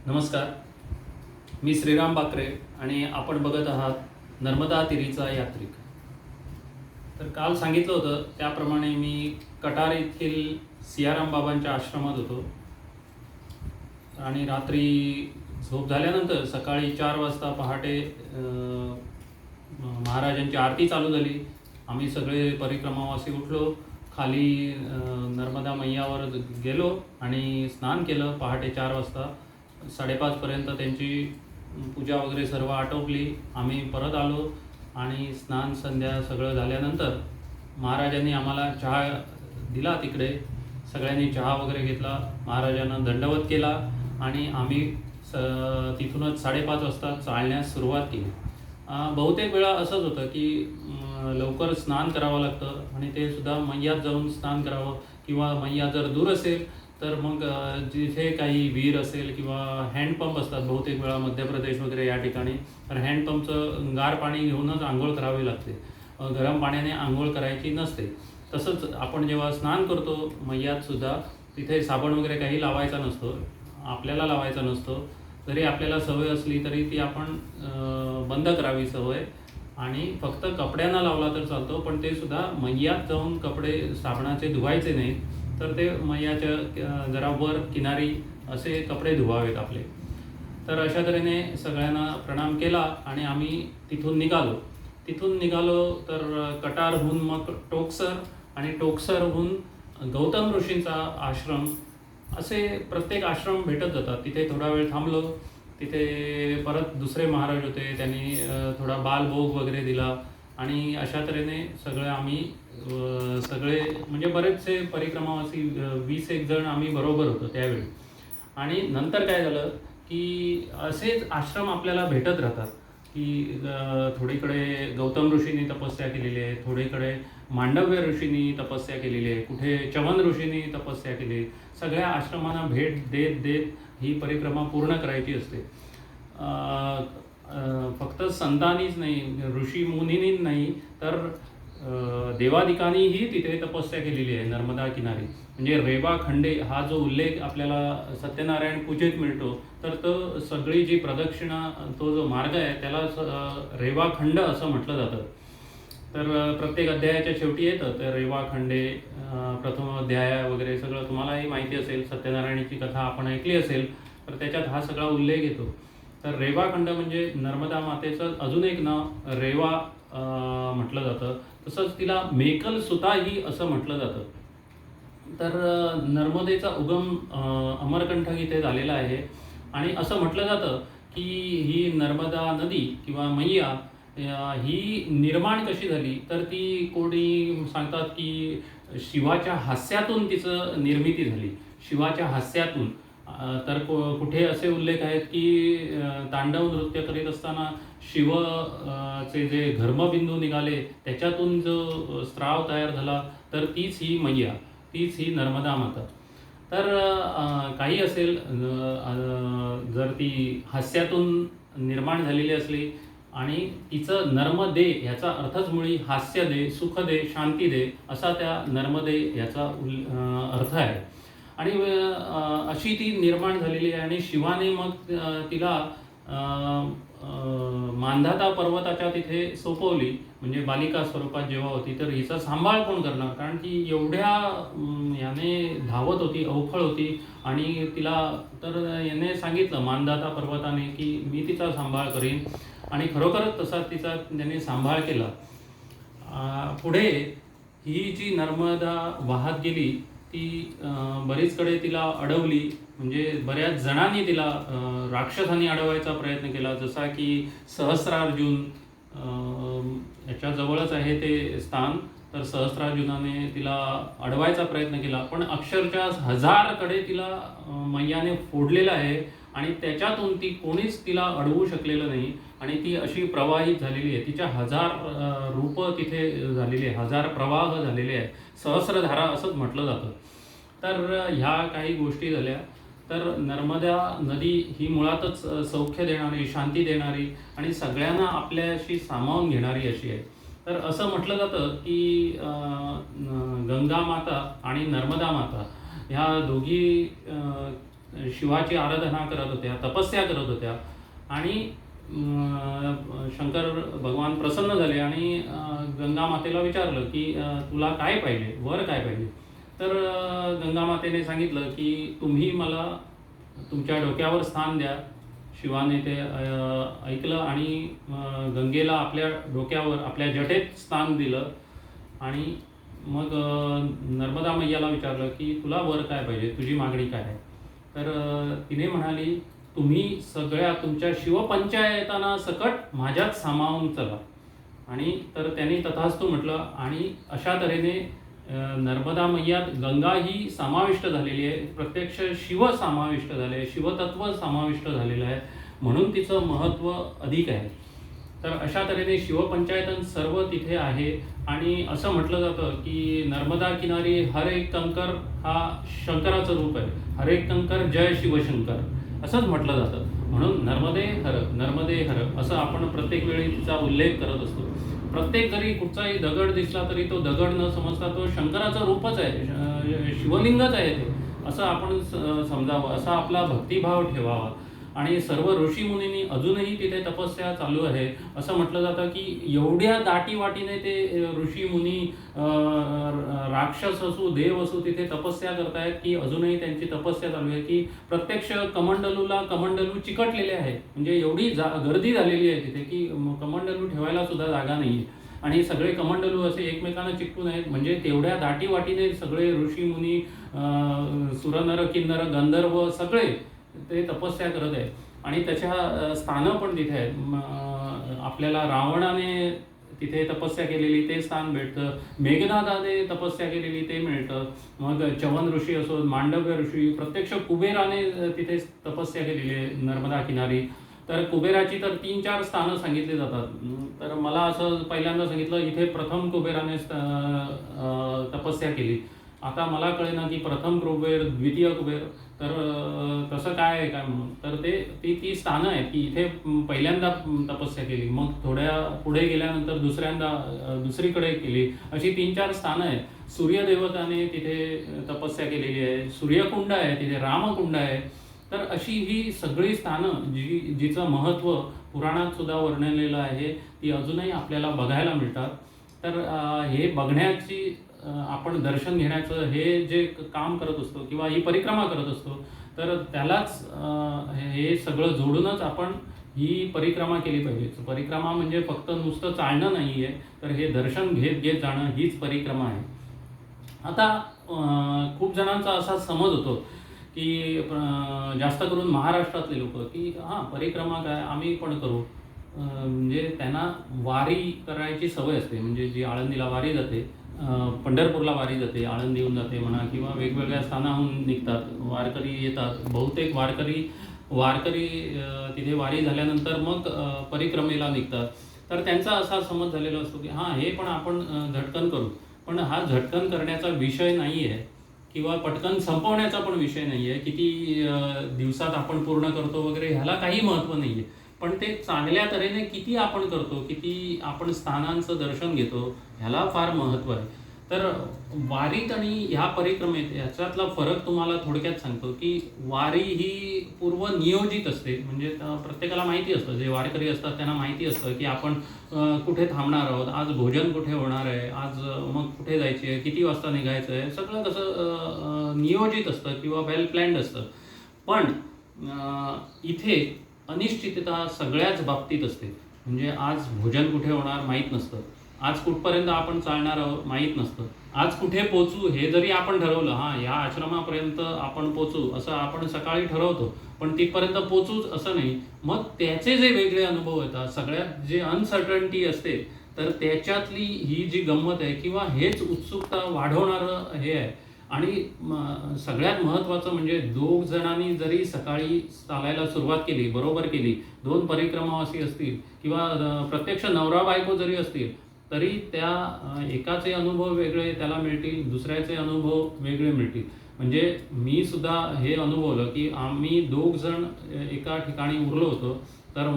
नमस्कार, मी श्रीराम बाकरे आणि आपण बघत आहात नर्मदा तिरीचा यात्रिक. तर काल सांगितलं होतं त्याप्रमाणे मी कटार येथील सियाराम बाबांच्या आश्रमात होतो आणि रात्री झोप झाल्यानंतर सकाळी 4 वाजता पहाटे महाराजांची आरती चालू झाली. आम्ही सगळे परिक्रमावासी उठलो, खाली नर्मदा मैयावर गेलो आणि स्नान केलं. पहाटे 4 वाजता 5:30 पर्यंत त्यांची पूजा वगैरे सर्व आटोपली. आम्ही परत आलो आणि स्नान संध्या सगळं झाल्यानंतर महाराजांनी आम्हाला चहा दिला. तिकडे सगळ्यांनी चहा वगैरे घेतला. महाराजांना दंडवत केला आणि आम्ही तिथूनच 5:30 वाजता चालण्यास सुरुवात केली. बहुतेक वेळा असंच होतं की लवकर स्नान करावं लागतं आणि ते सुद्धा मैयात जाऊन स्नान करावं, किंवा मैया जर दूर असेल तर मग जिथे काही विहीर असेल किंवा हँडपंप असतात बहुतेक वेळा मध्य प्रदेश वगैरे या ठिकाणी, तर हँडपंपचं गार पाणी घेऊनच आंघोळ करावी लागते. गरम पाण्याने आंघोळ करायची नसते. तसंच आपण जेव्हा स्नान करतो मैयात सुद्धा तिथे साबण वगैरे काही लावायचा नसतो, आपल्याला लावायचा नसतो. जरी आपल्याला सवय असली तरी ती आपण बंद करावी सवय, आणि फक्त कपड्यांना लावला तर चालतो. पण ते सुद्धा मैयात जाऊन कपडे साबणाचे धुवायचे नाहीत, तर ते मैयाच्या जरा वर किनारी असे कपडे धुवावेत आपले. तर अशा तऱ्हेने सगळ्यांना प्रणाम केला आणि आम्ही तिथून निघालो तर कटारहून मग टोकसर आणि टोकसरहून गौतम ऋषींचा आश्रम, असे प्रत्येक आश्रम भेटत जातात. तिथे थोडा वेळ थांबलो. तिथे परत दुसरे महाराज होते, त्यांनी थोडा बालभोग वगैरे दिला आणि अशा तऱ्हेने सगळे आम्ही सगळे म्हणजे बरेचसे परिक्रमावासी 20-1 जण आम्ही बरोबर होतो त्यावेळी. आणि नंतर काय झालं की असेच आश्रम आपल्याला भेटत राहतात की थोडीकडे गौतम ऋषींनी तपस्या केलेली आहे, थोडीकडे मांडव्य ऋषींनी तपस्या केलेली आहे, कुठे चवन ऋषींनी तपस्या केली. सगळ्या आश्रमांना भेट देत देत ही परिक्रमा पूर्ण करायची असते. फक्त संतांनीच नाही, ऋषी मुनींनी नाही, तर देवादिकांनीही तिथे तपस्या केलेली आहे नर्मदा किनारी. म्हणजे रेवा खंडे हा जो उल्लेख आपल्याला सत्यनारायण पूजेत मिळतो, तर तो सगळी जी प्रदक्षिणा, तो जो मार्ग आहे त्याला रेवाखंड असं म्हटलं जातं. तर प्रत्येक अध्यायाच्या शेवटी येतं तर रेवाखंडे, प्रथम अध्याय वगैरे सगळं तुम्हालाही माहिती असेल. सत्यनारायणाची कथा आपण ऐकली असेल, तर त्याच्यात हा सगळा उल्लेख येतो. तर रेवाखंड म्हणजे नर्मदा मातेचं अजून एक नाव रेवा म्हटलं जातं. तसंच तिला मेकल सुताही असं म्हटलं जातं. तर नर्मदेचा उगम अमरकंटक इथे झालेला आहे आणि असं म्हटलं जातं की ही नर्मदा नदी किंवा मैया ही निर्माण कशी झाली, तर ती कोणी सांगतात की शिवाच्या हास्यातून तिचं निर्मिती झाली. शिवाच्या हास्यातून. तर कुठे असे उल्लेख आहेत की तांडव नृत्य करीत असताना शिव चे जे घर्मबिंदू निघाले त्याच्यातून जो स्त्राव तयार झाला, तर तीच ही मैया, तीच ही नर्मदा माता. तर काही असेल, जर ती हास्यातून निर्माण झालेली असली आणि तिचं नर्मदे ह्याचा अर्थच मुळी हास्य दे, सुख दे, शांती दे, असा त्या नर्मदे ह्याचा अर्थ आहे. आणि अशी ती निर्माण झालेली आहे आणि शिवाने मग तिला मांधाता पर्वताच्या तिथे सोपवली. म्हणजे बालिका स्वरूपात जेव्हा होती, तर हिचा सांभाळ कोण करणार, कारण ती एवढ्या याने धावत होती, अवखळ होती. आणि तिला तर याने सांगितलं मांधाता पर्वताने की मी तिचा सांभाळ करीन, आणि खरोखरच तसा तिचा त्याने सांभाळ केला. पुढे ही जी नर्मदा वाहत गेली ती बरीचकडे तिला अडवली. म्हणजे बऱ्याच जणांनी तिला राक्षसांनी अडवायचा प्रयत्न केला, जसा की सहस्रार्जुन, याच्या जवळच आहे ते स्थान. तर सहस्रार्जुनाने तिला अडवायचा प्रयत्न केला, पण अक्षरशः 1000कडे तिला मैयाने फोडलेलं आहे आणि त्याच्यातून ती कोणीच तिला अडवू शकलेलं नाही. आणि ती अशी प्रवाहित झालेली आहे. तिच्या 1000 रूपं तिथे झालेली आहे, 1000 प्रवाह झालेले आहे. सहस्रधारा असंच म्हटलं जातं. तर ह्या काही गोष्टी झाल्या. तर नर्मदा नदी ही मुळातच सौख्य देणारी, शांती देणारी आणि सगळ्यांना आपल्याशी सामावून घेणारी अशी आहे. तर असं म्हटलं जातं की गंगा माता आणि नर्मदा माता ह्या दोघी शिवाची आराधना करत होत्या, तपस्या करत होत्या आणि शंकर भगवान प्रसन्न झाले आणि गंगा मातेला विचारलं की तुला काय पाहिजे, वर काय पाहिजे. तर गंगा मातेने सांगितलं की तुम्ही मला तुमच्या डोक्यावर स्थान द्या. शिवाने ते ऐकलं आणि गंगेला आपल्या डोक्यावर, आपल्या जटेत स्थान दिलं आणि मग नर्मदा मैयाला विचारलं की तुला वर काय पाहिजे, तुझी मागणी काय आहे. तर तिने म्हणाली तुम्ही सगळ्या तुमच्या शिवपंचायतांना सकट माझ्यात सामावून चला. आणि तर त्यांनी तथास्तु म्हटलं आणि अशा तऱ्हेने नर्मदा मैयात गंगा ही समाविष्ट झालेली आहे, प्रत्यक्ष शिव समाविष्ट झाले आहे, शिवतत्व समाविष्ट झालेलं आहे, म्हणून तिचं महत्त्व अधिक आहे. तर अशा तऱ्हेने शिवपंचायतन सर्व तिथे आहे आणि असं म्हटलं जातं की नर्मदा किनारी हर एक कंकर हा शंकराचं रूप आहे, हर एक कंकर जय शिवशंकर असंच म्हटलं जातं. म्हणून नर्मदे हर असं आपण प्रत्येक वेळी तिचा उल्लेख करत असतो. प्रत्येक जरी कुठचाही दगड दिसला तरी तो दगड न समजता तो शंकराचं रूपच आहे, शिवलिंगच आहे ते, असं आपण समजावं, असा आपला भक्तिभाव ठेवावा. आणि सर्व ऋषीमुनींनी अजूनही तिथे तपस्या चालू आहे. असं म्हटलं जातं की एवढ्या दाटीवाटीने ते ऋषीमुनी राक्षस असू देव असू तिथे तपस्या करतायत की अजूनही त्यांची तपस्या चालू आहे, की प्रत्यक्ष कमंडलू चिकटलेले आहे. म्हणजे एवढी गर्दी झालेली आहे तिथे की कमंडलू ठेवायला सुद्धा जागा नाही आहे आणि सगळे कमंडलू असे एकमेकांना चिकटून आहेत. म्हणजे तेवढ्या दाटीवाटीने सगळे ऋषीमुनी, सुरनर किन्नर गंधर्व सगळे ते तपस्या करत आहेत आणि त्याच्या स्थानं पण तिथे आहेत. आपल्याला रावणाने तिथे तपस्या केलेली ते स्थान भेटतं, मेघनादाने तपस्या केलेली ते मिळतं. मग च्यवन ऋषी असो, मांडव्य ऋषी, प्रत्यक्ष कुबेराने तिथे तपस्या केलेली आहे नर्मदा किनारी. तर कुबेराची तर 3-4 स्थानं सांगितली जातात. तर मला असं पहिल्यांदा सांगितलं इथे प्रथम कुबेराने तपस्या केली. आता मला कळेना की प्रथम कुबेर, द्वितीय कुबेर, तर तसं काय आहे काय म्हणून. तर ती स्थानं आहेत की इथे पहिल्यांदा तपस्या केली, मग थोड्या पुढे गेल्यानंतर दुसरीकडे केली, अशी 3-4 स्थानं आहेत. सूर्यदेवताने तिथे तपस्या केलेली आहे, सूर्यकुंड आहे तिथे, रामकुंड आहे. तर अशी ही सगळी स्थानं जिचं महत्त्व पुराणात सुद्धा वर्णलेलं आहे, ती अजूनही आपल्याला बघायला मिळतात. तर हे बघण्याची, आपण दर्शन घेण्याचं हे जे काम करत असतो किंवा ही परिक्रमा करत असतो, तर त्यालाच हे सगळं जोडूनच आपण ही परिक्रमा केली पाहिजे. परिक्रमा म्हणजे फक्त नुसतं चालणं नाही आहे, तर हे दर्शन घेत जाणं हीच परिक्रमा आहे. आता खूप जणांचा असा समज होतो की जास्त करून महाराष्ट्रातले लोक की परिक्रमा काय आम्ही पण करू. म्हणजे त्यांना वारी करायची सवय असते. म्हणजे जी आळंदीला वारी जाते, पंढरपूरला वारी जाते, आळंदीहून जाते म्हणा, किंवा वेगवेगळ्या स्थानाहून निघतात वारकरी येतात. बहुतेक वारकरी तिथे वारी झाल्यानंतर मग परिक्रमेला निघतात. तर त्यांचा असा समज झालेला असतो की हे पण आपण झटकन करू. पण हा झटकन करण्याचा विषय नाही आहे किंवा पटकन संपवण्याचा पण विषय नाही आहे. किती दिवसात आपण पूर्ण करतो वगैरे ह्याला काही महत्त्व नाही आहे. पण ते चांगल्या तऱ्हेने किती आपण करतो, किती आपण स्थानांचं दर्शन घेतो, ह्याला फार महत्त्व आहे. तर वारीत आणि ह्या परिक्रमेत ह्याच्यातला फरक तुम्हाला थोडक्यात सांगतो की वारी ही पूर्वनियोजित असते. म्हणजे प्रत्येकाला माहिती असतं, जे वारकरी असतात त्यांना माहिती असतं की आपण कुठे थांबणार आहोत, आज भोजन कुठे होणार आहे, आज मग कुठे जायचे आहे, किती वाजता निघायचं आहे, सगळं कसं नियोजित असतं किंवा वेल प्लॅन्ड असतं. पण इथे अनिश्चितता सगळ्याच बाबतीत असते. म्हणजे आज भोजन कुठे होणार माहीत नसतं, आज कुठपर्यंत आपण चालणार आहोत माहीत नसतं, आज कुठे पोचू हे जरी आपण ठरवलं, या आश्रमापर्यंत आपण पोचू असं आपण सकाळी ठरवतो, पण तिथपर्यंत पोचूच असं नाही. मग त्याचे जे वेगळे अनुभव येतात, सगळ्यात जे अनसर्टन्टी असते, तर त्याच्यातली ही जी गंमत आहे किंवा हेच उत्सुकता वाढवणारं हे आहे. आणि सगळ्यात महत्त्वाचं म्हणजे 2 जणांनी जरी सकाळी चालायला सुरुवात केली, बरोबर केली, 2 परिक्रमावासी असतील किंवा प्रत्यक्ष नवरा बायको जरी असतील, तरी त्या एकाचे अनुभव वेगळे त्याला मिळतील, दुसऱ्याचे अनुभव वेगळे मिळतील. म्हणजे मी सुद्धा हे अनुभवलं की आम्ही 2 जण एका ठिकाणी उरलो होतो. तर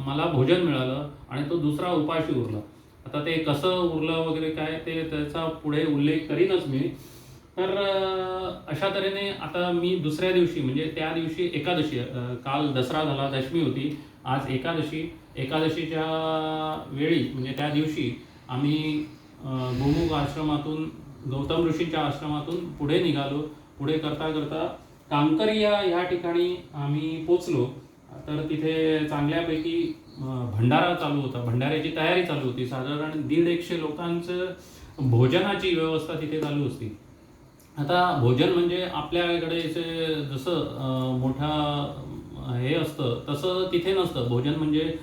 मला भोजन मिळालं आणि तो दुसरा उपाशी उरला. आता ते कसं उरलं वगैरे काय ते त्याचा पुढे उल्लेख करीनच मी. तर अशा तऱ्हेने आता मी दुसऱ्या दिवशी म्हणजे त्या दिवशी एकादशी, काल दसरा झाला, दशमी होती, आज एकादशी. एकादशीच्या वेळी म्हणजे त्या दिवशी आम्ही गोमुख आश्रमातून, गौतम ऋषींच्या आश्रमातून पुढे निघालो. पुढे करता करता कांकरिया ह्या ठिकाणी आम्ही पोचलो. तर तिथे चांगल्यापैकी भंडारा चालू होता, भंडाऱ्याची तयारी चालू होती. साधारण 150 लोकांचं भोजनाची व्यवस्था तिथे चालू असते. आता भोजन म्हणजे आपल्याकडे जसं मोठा हे असतं तसं तिथे नसतं. भोजन म्हणजे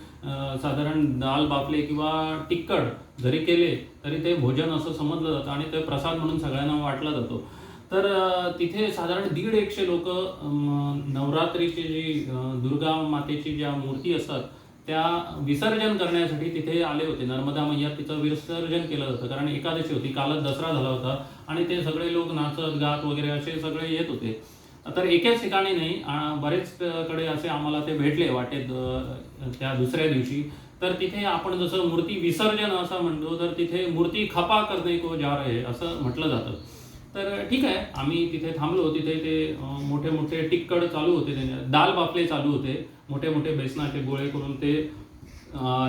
साधारण दाल बाफले किंवा टिक्कड जरी केले तरी ते भोजन असं समजलं जातं आणि ते प्रसाद म्हणून सगळ्यांना वाटला जातो. तर तिथे साधारण 150 लोक नवरात्रीची जी दुर्गा मातेची ज्या मूर्ती असतात त्या विसर्जन करण्यासाठी तिथे आले होते. नर्मदा मैयात तिचं विसर्जन केलं जातं, कारण एकादशी होती, कालच दसरा झाला होता आणि ते सगळे लोक नाचत गात वगैरे असे सगळे येत होते. तर एकाच ठिकाणी नाही, बरेच कडे असे आम्हाला ते भेटले वाटेत त्या दुसऱ्या दिवशी. तर तिथे आपण जसं मूर्ती विसर्जन असं म्हणतो, तर तिथे मूर्ती खपा करणे को जा रहे असं म्हटलं जातं. तर ठीक आहे, आम्ही तिथे थांबलो. तिथे ते मोठे मोठे टिक्कड चालू होते, दाल बाफले चालू होते, मोठे मोठे बेसनाचे गोळे करून ते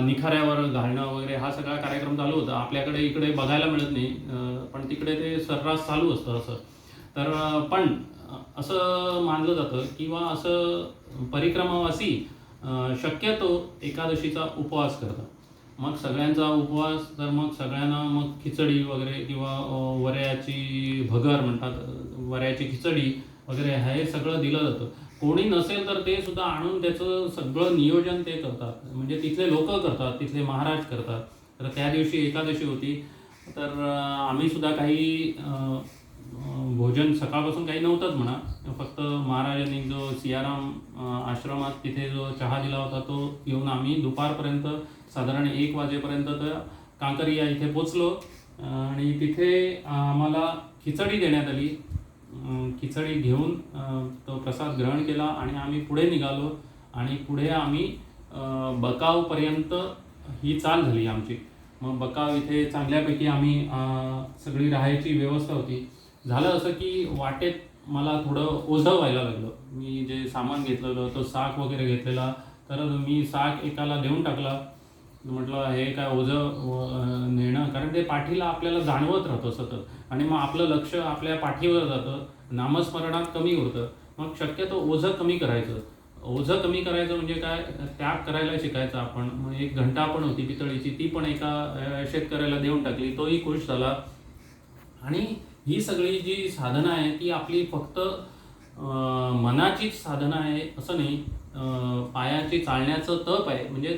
निखाऱ्यावर घालणं वगैरे हा सगळा कार्यक्रम चालू होता. आपल्याकडे इकडे बघायला मिळत नाही, पण तिकडे ते सर्रास चालू असतं असं. तर पण असं मानलं जातं किंवा असं परिक्रमावासी शक्यतो एकादशीचा उपवास करतात. मग सगळ्यांचा उपवास, तर मग सगळ्यांना मग खिचडी वगैरे किंवा वऱ्याची भगर म्हणतात, वऱ्याची खिचडी वगैरे हे सगळं दिलं जातं. कोणी नसेल तर ते सुद्धा आणून त्याचं सगळं नियोजन ते करतात, म्हणजे तिथले लोक करतात, तिथले महाराज करतात. तर त्या दिवशी एकादशी होती. तर आम्ही सुद्धा काही भोजन सकाळपासून काही नव्हतंच म्हणा, फक्त महाराजांनी जो सियाराम आश्रमात तिथे जो चहा दिला होता तो घेऊन आम्ही दुपारपर्यंत साधारण 1 वाजेपर्यंत तर कांकरिया इथे पोचलो. आणि तिथे आम्हाला खिचडी देण्यात आली. खिचडी घेऊन तो प्रसाद ग्रहण केला आणि आम्ही पुढे निघालो. आणि पुढे आम्ही बकावपर्यंत ही चाल झाली आमची. मग बकाव इथे चांगल्यापैकी आम्ही सगळी राहायची व्यवस्था होती. झालं असं की वाटेत मला थोडं ओझं व्हायला लागलं. मी जे सामान घेतलेलं होतं, साक वगैरे घेतलेला, तर मी साक एकाला देऊन टाकला. म्हटलं हे काय ओझं नेणं, कारण ते पाठीला आपल्याला जाणवत राहतं सतत आणि मग आपलं लक्ष आपल्या पाठीवर जातं, नामस्मरणात कमी होतं. मग शक्यतो ओझं कमी करायचं. ओझं कमी करायचं म्हणजे काय, त्याग करायला शिकायचं आपण. मग एक घंटा पण होती पितळीची, ती पण एका शेतकऱ्याला देऊन टाकली, तोही खुश झाला. आणि ही सगळी जी साधना आहे ती आपली फक्त मनाचीच साधना आहे असं नाही. पायाची चालण्याचं तप आहे, म्हणजे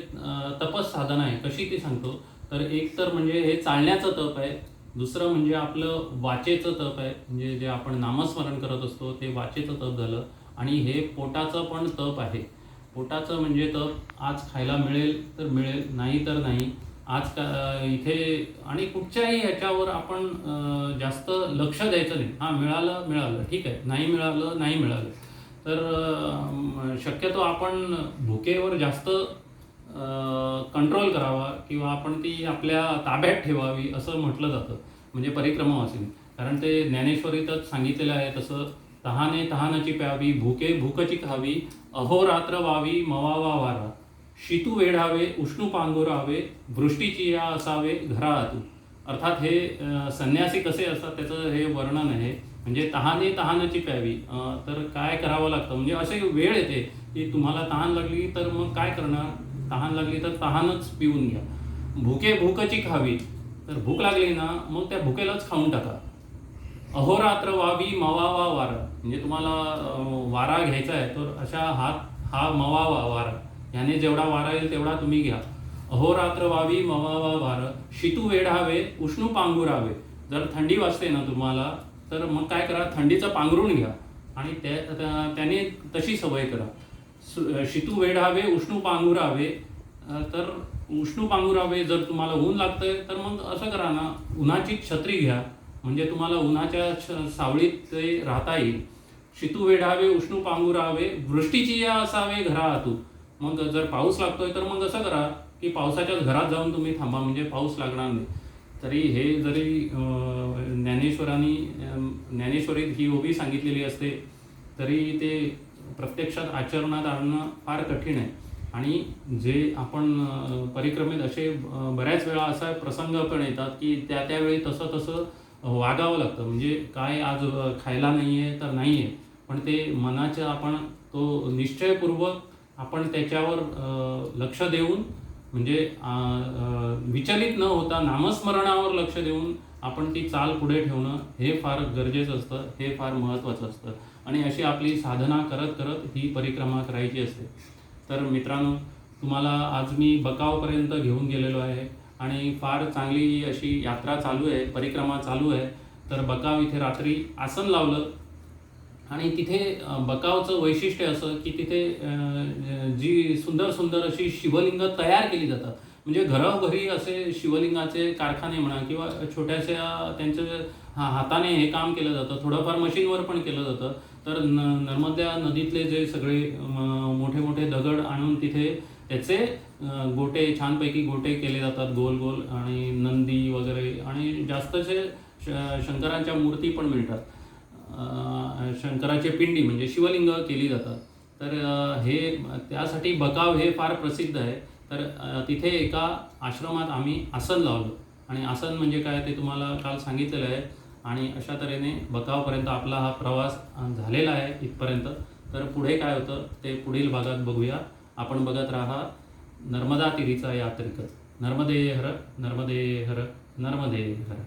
तपस साधना आहे. कशी ती सांगतो, तर एक तर म्हणजे हे चालण्याचं तप आहे, दुसरं म्हणजे आपलं वाचेचं तप आहे, म्हणजे जे आपण नामस्मरण करत असतो ते वाचेचं तप झालं. आणि हे पोटाचं पण तप आहे. पोटाचं म्हणजे तप, आज खायला मिळेल तर मिळेल, नाही तर नाही. आज इथे आणि कुठच्याही ह्याच्यावर आपण जास्त लक्ष द्यायचं नाही. हां, मिळालं मिळालं ठीक आहे, नाही मिळालं नाही मिळालं. तर शक्यतो आपण भुकेवर जास्त कंट्रोल करावा किंवा आपण ती आपल्या ताब्यात ठेवावी असं म्हटलं जातं, म्हणजे परिक्रमावासीने. कारण ते ज्ञानेश्वरीतच सांगितलेलं आहे तसं, तहाने तहानची प्यावी, भुके भूकची खावी, अहोरात्र वावी मवावा वारा, शीतू वेढावे उष्णू पांघोरावे, वृष्टीची या असावे घरातू. अर्थात हे संन्यासी कसे असतात त्याचं हे वर्णन आहे. म्हणजे तहाने तहानची प्यावी, तर काय करावं लागतं, म्हणजे असे वेळ येते की तुम्हाला तहान लागली तर मग काय करणार, तहान लागली तर तहानच पिऊन घ्या. भुके भूकची खावी, तर भूक लागली ना मग त्या भुकेलाच खाऊन टाका. अहोरात्र वावी मवावा वारा, म्हणजे तुम्हाला वारा घ्यायचा आहे तर अशा हा मवावा वारा, ह्याने जेवढा वारा येईल तेवढा तुम्ही घ्या. अहोरात्र वावी मवावा वार, शीतू वेढावे उष्णू पांघुरावे. जर थंडी वाजते ना तुम्हाला तर मग काय करा, थंडीचं पांघरून घ्या आणि त्याने तशी सवय करा. शीतू वेढावे उष्णू पांघुरावे, तर उष्णू पांघुरावे, जर तुम्हाला ऊन लागतंय तर मग असं करा ना, उन्हाची छत्री घ्या, म्हणजे तुम्हाला उन्हाच्या सावळीत ते राहता येईल. शीतू वेढावे उष्णू पांघुरावे, वृष्टीची या असावे घरातू. मग जर पाऊस लागतोय तर मग असं करा की पावसाच्याच घरात जाऊन तुम्ही थांबा, म्हणजे पाऊस लागणार नाही. तरी हे जरी ज्ञानेश्वरीत ही ओवी सांगितलेली असते तरी ते प्रत्यक्षात आचरणात आणणं फार कठीण आहे. आणि जे आपण परिक्रमेत असे बऱ्याच वेळा असा प्रसंग पण येतात की त्यावेळी तसं वागावं लागतं. म्हणजे काय आज खायला नाही आहे तर नाही आहे, पण ते मनाचं आपण तो निश्चयपूर्वक आपण त्याच्यावर लक्ष देऊन म्हणजे विचलित न होता नामस्मरणावर लक्ष देऊन आपण ती चाल पुढे ठेवणं हे फार गरजेचं असतं, हे फार महत्त्वाचं असतं. आणि अशी आपली साधना करत करत ही परिक्रमा करायची असते. तर मित्रांनो, तुम्हाला आज मी बकावपर्यंत घेऊन गेलेलो आहे आणि फार चांगली अशी यात्रा चालू आहे, परिक्रमा चालू आहे. तर बकाव इथे रात्री आसन लावलं आणि तिथे बकावचं वैशिष्ट्य असं की तिथे जी सुंदर अशी शिवलिंग तयार केली जातात. म्हणजे घरोघरी असे शिवलिंगाचे कारखाने म्हणा किंवा छोट्याशा त्यांचं हाताने हे काम केलं जातं, थोडंफार मशीनवर पण केलं जातं. तर नर्मदा नदीतले जे सगळे मोठे दगड आणून तिथे त्याचे गोटे छानपैकी गोटे केले जातात गोल गोल, आणि नंदी वगैरे आणि जास्तचे शंकरांच्या मूर्ती पण मिळतात. शंकराचे पिंडी म्हणजे शिवलिंग केली जातात. तर हे त्यासाठी बकाव हे फार प्रसिद्ध आहे. तर तिथे एका आश्रमात आम्ही आसन लावलं आणि आसन म्हणजे काय ते तुम्हाला काल सांगितलेलं आहे. आणि अशा तऱ्हेने बकावपर्यंत आपला हा प्रवास झालेला आहे इथपर्यंत. तर पुढे काय होतं ते पुढील भागात बघूया. आपण बघत राहा नर्मदा तीरीचा यात्रिक. नर्मदे हर, नर्मदे हर, नर्मदे हर.